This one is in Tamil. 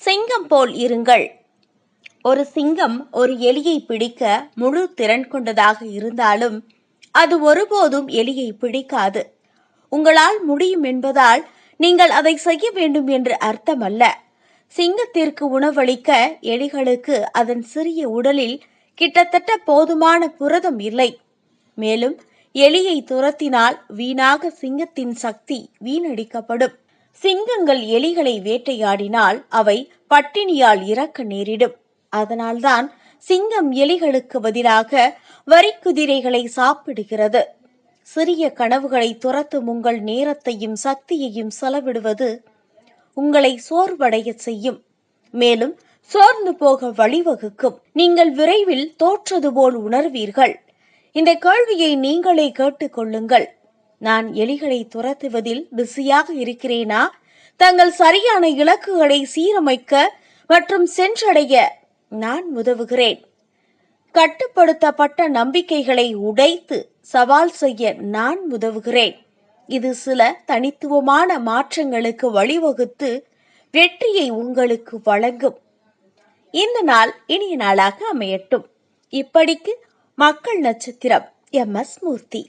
சிங்கம் போல் இருங்கள். ஒரு சிங்கம் ஒரு எலியை பிடிக்க முழு திறன் கொண்டதாக இருந்தாலும் அது ஒருபோதும் எலியை பிடிக்காது. உங்களால் முடியும் என்பதால் நீங்கள் அதை செய்ய வேண்டும் என்று அர்த்தமல்ல. சிங்கத்திற்கு உணவளிக்க எலிகளுக்கு அதன் சிறிய உடலில் கிட்டத்தட்ட போதுமான புரதம் இல்லை. மேலும் எலியை துரத்தினால் வீணாக சிங்கத்தின் சக்தி வீணடிக்கப்படும். சிங்கங்கள் எலிகளை வேட்டையாடினால் அவை பட்டினியால் இறக்க நேரிடும். அதனால்தான் சிங்கம் எலிகளுக்கு பதிலாக வரிக்குதிரைகளை சாப்பிடுகிறது. சிறிய கனவுகளை துரத்தும் உங்கள் நேரத்தையும் சக்தியையும் செலவிடுவது உங்களை சோர்வடைய செய்யும். மேலும் சோர்ந்து போக வழிவகுக்கும். நீங்கள் விரைவில் தோற்றது போல் உணர்வீர்கள். இந்த கேள்வியை நீங்களே கேட்டுக்கொள்ளுங்கள். நான் எலிகளை துரத்துவதில் பிஸியாக இருக்கிறேனா? தங்கள் சரியான இலக்குகளை சீரமைக்க மற்றும் சென்றடைய நான் உதவுகிறேன். கட்டுப்படுத்தப்பட்ட நம்பிக்கைகளை உடைத்து சவால் செய்ய நான் உதவுகிறேன். இது சில தனித்துவமான மாற்றங்களுக்கு வழிவகுத்து வெற்றியை உங்களுக்கு வழங்கும். இந்த நாள் இனிய நாளாக அமையட்டும். இப்படிக்கு மக்கள் நட்சத்திரம் MS மூர்த்தி.